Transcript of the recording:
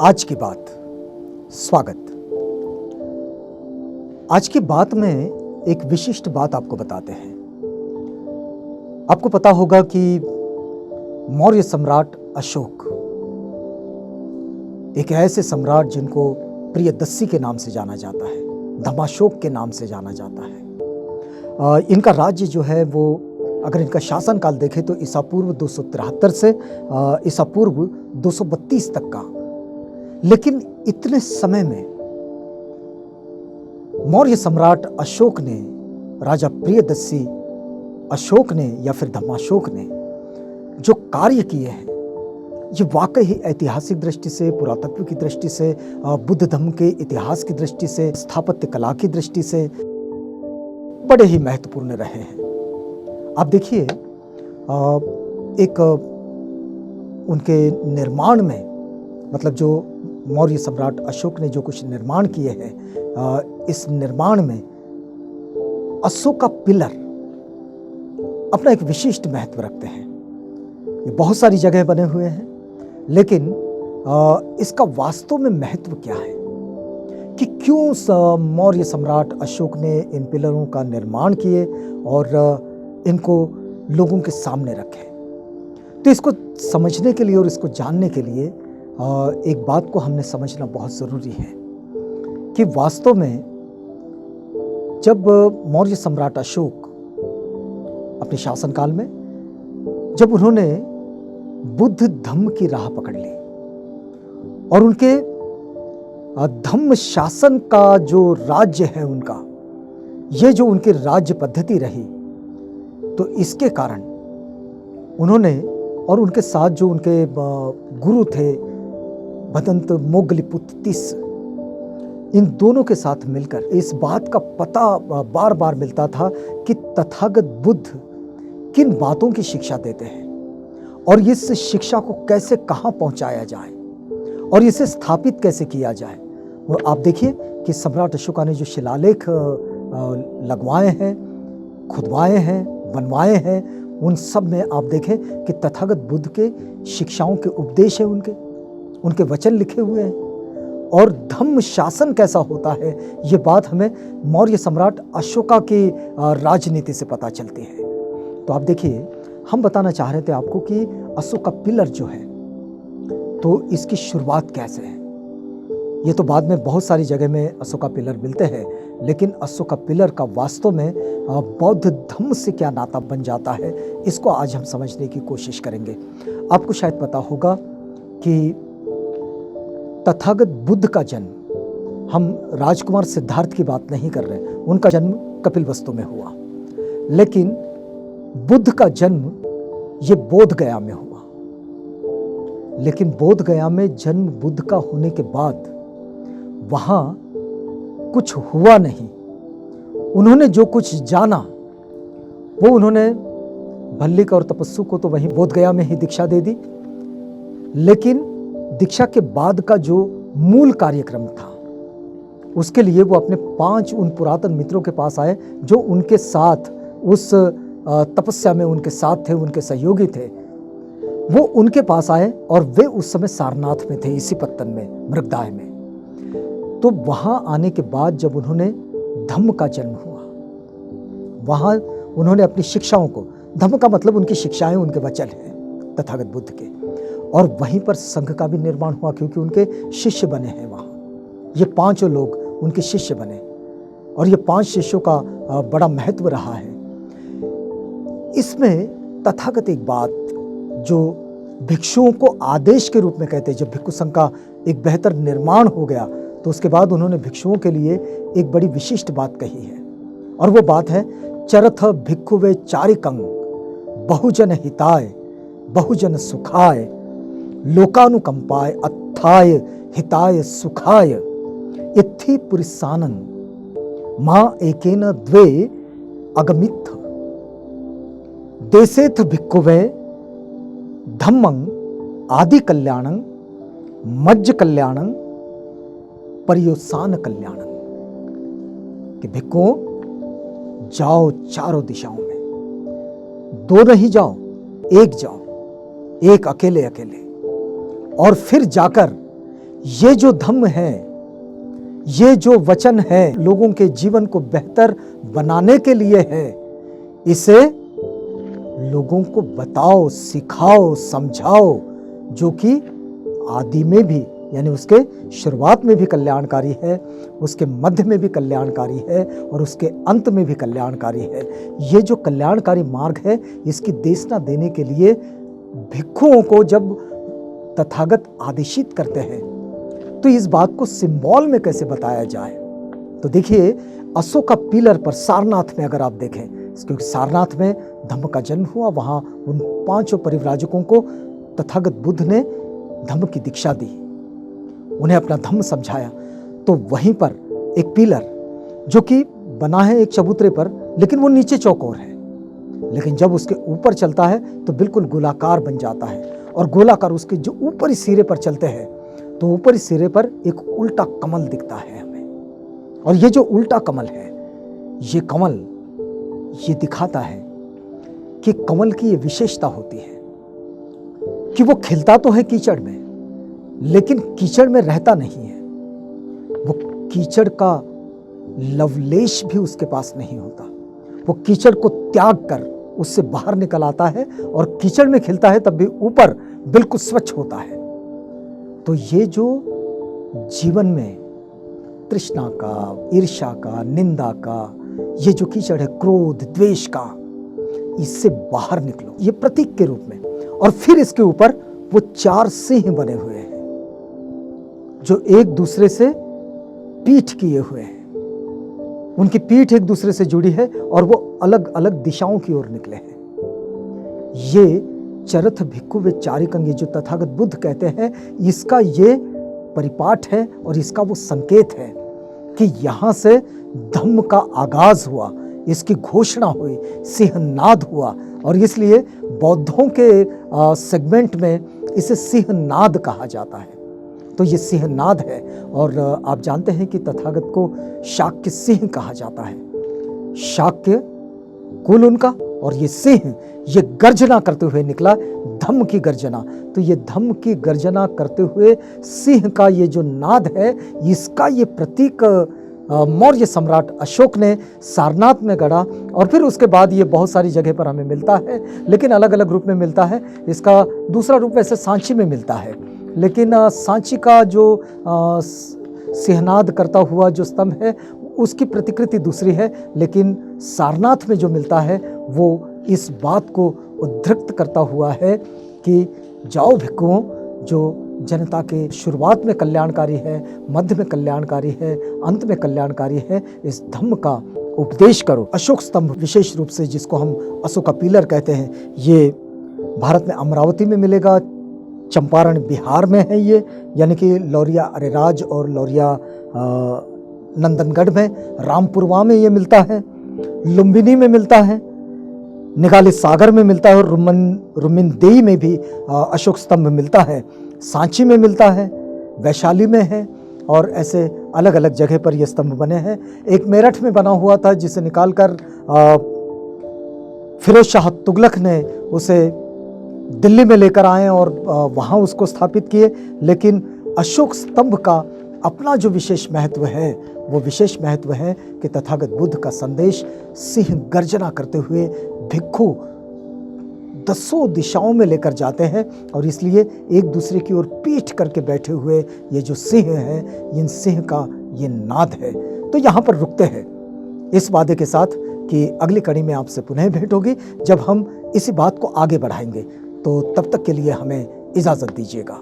आज की बात। स्वागत। आज की बात में एक विशिष्ट बात आपको बताते हैं। आपको पता होगा कि मौर्य सम्राट अशोक एक ऐसे सम्राट जिनको प्रियदस्सी के नाम से जाना जाता है, धम्माशोक के नाम से जाना जाता है। इनका राज्य जो है वो, अगर इनका शासनकाल देखें तो ईसा पूर्व 273 से ईसा पूर्व 232 तक का। लेकिन इतने समय में मौर्य सम्राट अशोक ने, राजा प्रियदस्सी अशोक ने या फिर धम्माशोक ने जो कार्य किए हैं, ये वाकई ही ऐतिहासिक दृष्टि से, पुरातत्व की दृष्टि से, बुद्ध धर्म के इतिहास की दृष्टि से, स्थापत्य कला की दृष्टि से बड़े ही महत्वपूर्ण रहे हैं। आप देखिए, एक उनके निर्माण में, मतलब जो मौर्य सम्राट अशोक ने जो कुछ निर्माण किए हैं, इस निर्माण में अशोका पिलर अपना एक विशिष्ट महत्व रखते हैं। ये बहुत सारी जगह बने हुए हैं, लेकिन इसका वास्तव में महत्व क्या है कि क्यों मौर्य सम्राट अशोक ने इन पिलरों का निर्माण किए और इनको लोगों के सामने रखे। तो इसको समझने के लिए और इसको जानने के लिए एक बात को हमने समझना बहुत ज़रूरी है कि वास्तव में जब मौर्य सम्राट अशोक अपने शासनकाल में, जब उन्होंने बुद्ध धम्म की राह पकड़ ली और उनके धम्म शासन का जो राज्य है उनका, ये जो उनकी राज्य पद्धति रही, तो इसके कारण उन्होंने और उनके साथ जो उनके गुरु थे भदंत मोगलीपुत्र तीस, इन दोनों के साथ मिलकर इस बात का पता बार बार मिलता था कि तथागत बुद्ध किन बातों की शिक्षा देते हैं और इस शिक्षा को कैसे कहाँ पहुँचाया जाए और इसे स्थापित कैसे किया जाए। वो आप देखिए कि सम्राट अशोका ने जो शिलालेख लगवाए हैं, खुदवाए हैं, बनवाए हैं, उन सब में आप देखें कि तथागत बुद्ध के शिक्षाओं के उपदेश है, उनके वचन लिखे हुए हैं। और धम्म शासन कैसा होता है, ये बात हमें मौर्य सम्राट अशोका की राजनीति से पता चलती है। तो आप देखिए, हम बताना चाह रहे थे आपको कि अशोका पिलर जो है, तो इसकी शुरुआत कैसे है। ये तो बाद में बहुत सारी जगह में अशोका पिलर मिलते हैं, लेकिन अशोका पिलर का वास्तव में बौद्ध धम्म से क्या नाता बन जाता है, इसको आज हम समझने की कोशिश करेंगे। आपको शायद पता होगा कि तथागत बुद्ध का जन्म, हम राजकुमार सिद्धार्थ की बात नहीं कर रहे, उनका जन्म कपिलवस्तु में हुआ, लेकिन बुद्ध का जन्म ये बोध गया में हुआ। लेकिन बोध गया में जन्म बुद्ध का होने के बाद वहां कुछ हुआ नहीं। उन्होंने जो कुछ जाना वो उन्होंने भल्लिक और तपस्सु को तो वहीं बोध गया में ही दीक्षा दे दी, लेकिन दीक्षा के बाद का जो मूल कार्यक्रम था उसके लिए वो अपने 5 उन पुरातन मित्रों के पास आए जो उनके साथ उस तपस्या में उनके साथ थे, उनके सहयोगी थे। वो उनके पास आए और वे उस समय सारनाथ में थे, इसी पत्तन में, मृगदाय में। तो वहां आने के बाद जब उन्होंने धम्म का जन्म हुआ, वहां उन्होंने अपनी शिक्षाओं को, धम्म का मतलब उनकी शिक्षाएं, उनके वचन हैं तथागत बुद्ध के, और वहीं पर संघ का भी निर्माण हुआ क्योंकि उनके शिष्य बने हैं वहां। ये 5 लोग उनके शिष्य बने और ये 5 शिष्यों का बड़ा महत्व रहा है। इसमें तथागत एक बात जो भिक्षुओं को आदेश के रूप में कहते हैं, जब भिक्षु संघ का एक बेहतर निर्माण हो गया तो उसके बाद उन्होंने भिक्षुओं के लिए एक बड़ी विशिष्ट बात कही है, और वो बात है चरथ भिक्षुवे चारिकं बहुजन हिताय बहुजन सुखाय लोकानुकंपाय अत्थाय हिताय सुखाय इत्थि पुरिसानं मां एकेन द्वे अगमित्थ देसेथ भिक्षुवे धम्मं आदि कल्याणं मज्ज कल्याणं पर्योसान कल्याणं। कि भिक्षुओं, जाओ चारों दिशाओं में, 2 नहीं जाओ, 1 जाओ, 1 अकेले, और फिर जाकर ये जो धम्म है, ये जो वचन है, लोगों के जीवन को बेहतर बनाने के लिए है। इसे लोगों को बताओ, सिखाओ, समझाओ, जो कि आदि में भी यानी उसके शुरुआत में भी कल्याणकारी है, उसके मध्य में भी कल्याणकारी है और उसके अंत में भी कल्याणकारी है। ये जो कल्याणकारी मार्ग है, इसकी देशना देने के लिए भिक्षुओं को जब तथागत आदेशित करते हैं तो इस बात को सिंबल में कैसे बताया जाए। तो देखिए, अशोक का पिलर पर सारनाथ में अगर आप देखें, क्योंकि सारनाथ में धम्म का जन्म हुआ, वहां उन 5 परिव्राजकों को तथागत बुद्ध ने धम्म की दीक्षा दी, उन्हें अपना धम्म समझाया। तो वहीं पर एक पिलर जो कि बना है एक चबूतरे पर, लेकिन वो नीचे चौकोर है, लेकिन जब उसके ऊपर चलता है तो बिल्कुल गोलाकार बन जाता है। और गोलाकार उसके जो ऊपरी सिरे पर चलते हैं तो ऊपरी सिरे पर एक उल्टा कमल दिखता है हमें। और ये जो उल्टा कमल है, ये कमल ये दिखाता है कि कमल की ये विशेषता होती है कि वो खिलता तो है कीचड़ में, लेकिन कीचड़ में रहता नहीं है। वो कीचड़ का लवलेश भी उसके पास नहीं होता। वो कीचड़ को त्याग कर उससे बाहर निकल आता है और कीचड़ में खिलता है, तब भी ऊपर बिल्कुल स्वच्छ होता है। तो ये जो जीवन में तृष्णा का, ईर्ष्या का, निंदा का, ये जो कीचड़ है, क्रोध, द्वेष का, इससे बाहर निकलो, ये प्रतीक के रूप में। और फिर इसके ऊपर वो 4 सिंह बने हुए हैं जो एक दूसरे से पीठ किए हुए हैं। उनकी पीठ एक दूसरे से जुड़ी है और वो अलग अलग दिशाओं की ओर निकले हैं। ये चरथ भिक्खु वे चारिकंगे जो तथागत बुद्ध कहते हैं, इसका ये परिपाठ है और इसका वो संकेत है कि यहां से धम्म का आगाज हुआ, इसकी घोषणा हुई, सिंहनाद हुआ। और इसलिए बौद्धों के सेगमेंट में इसे सिंहनाद कहा जाता है। तो ये सिंहनाद है। और आप जानते हैं कि तथागत को शाक्य सिंह कहा जाता है। शाक्य कुल उनका, और ये सिंह ये गर्जना करते हुए निकला, धम्म की गर्जना। तो ये धम्म की गर्जना करते हुए सिंह का ये जो नाद है, इसका ये प्रतीक मौर्य सम्राट अशोक ने सारनाथ में गढ़ा। और फिर उसके बाद ये बहुत सारी जगह पर हमें मिलता है, लेकिन अलग अलग रूप में मिलता है। इसका दूसरा रूप वैसे सांची में मिलता है, लेकिन सांची का जो सिंहनाद करता हुआ जो स्तंभ है, उसकी प्रतिकृति दूसरी है। लेकिन सारनाथ में जो मिलता है वो इस बात को उद्धृत करता हुआ है कि जाओ भिक्षुओं, जो जनता के शुरुआत में कल्याणकारी है, मध्य में कल्याणकारी है, अंत में कल्याणकारी है, इस धम्म का उपदेश करो। अशोक स्तंभ विशेष रूप से, जिसको हम अशोक का पिलर कहते हैं, ये भारत में अमरावती में मिलेगा, चंपारण बिहार में है ये, यानी कि लौरिया अरेराज और लौरिया नंदनगढ़ में, रामपुरवा में ये मिलता है, लुम्बिनी में मिलता है, निगाली सागर में मिलता है, और रुमिनदेई में भी अशोक स्तंभ मिलता है, सांची में मिलता है, वैशाली में है, और ऐसे अलग अलग जगह पर ये स्तंभ बने हैं। एक मेरठ में बना हुआ था, जिसे निकालकर फिरोज शाह तुगलक ने उसे दिल्ली में लेकर आए और वहाँ उसको स्थापित किए। लेकिन अशोक स्तंभ का अपना जो विशेष महत्व है, वो विशेष महत्व है कि तथागत बुद्ध का संदेश सिंह गर्जना करते हुए भिक्षु 10 दिशाओं में लेकर जाते हैं। और इसलिए एक दूसरे की ओर पीठ करके बैठे हुए ये जो सिंह हैं, इन सिंह का ये नाद है। तो यहाँ पर रुकते हैं इस वादे के साथ कि अगली कड़ी में आपसे पुनः भेंट होगी, जब हम इसी बात को आगे बढ़ाएंगे। तो तब तक के लिए हमें इजाज़त दीजिएगा।